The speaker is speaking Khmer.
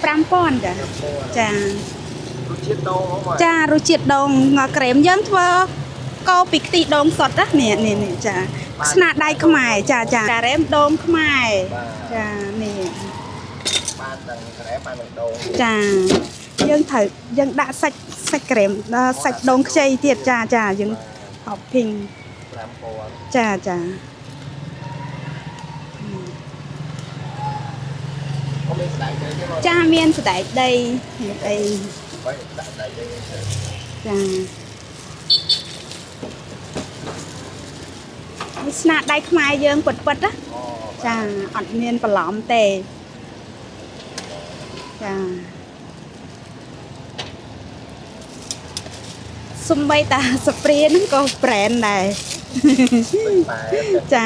5,000 ចាចារសជាតិដូងហ៎ ចារសជាតិដូងក្រែមយើងធ្វើកោពីខ្ទិះដូងសុទ្ធណានេះចាស្នាដៃខ្មែរចាការ៉េមដូងខ្មែរចានេះបានទាំងក្រែមបានទាំងដូងចាយើងត្រូវយើងដាក់សាច់ក្រែមដល់សាច់ដូងខ្ចីទៀតចាយើង topping 5,000ចាមានស្ដាយដីទេបងចាមានស្ដែកដីអីបើដាក់ដីទេចានេះស្នាដៃខ្មែរយើងពិតណាចាអត់មានបន្លំទេចាសំបីតាស្ព្រាហ្នឹងក៏ប្រែនដែរចា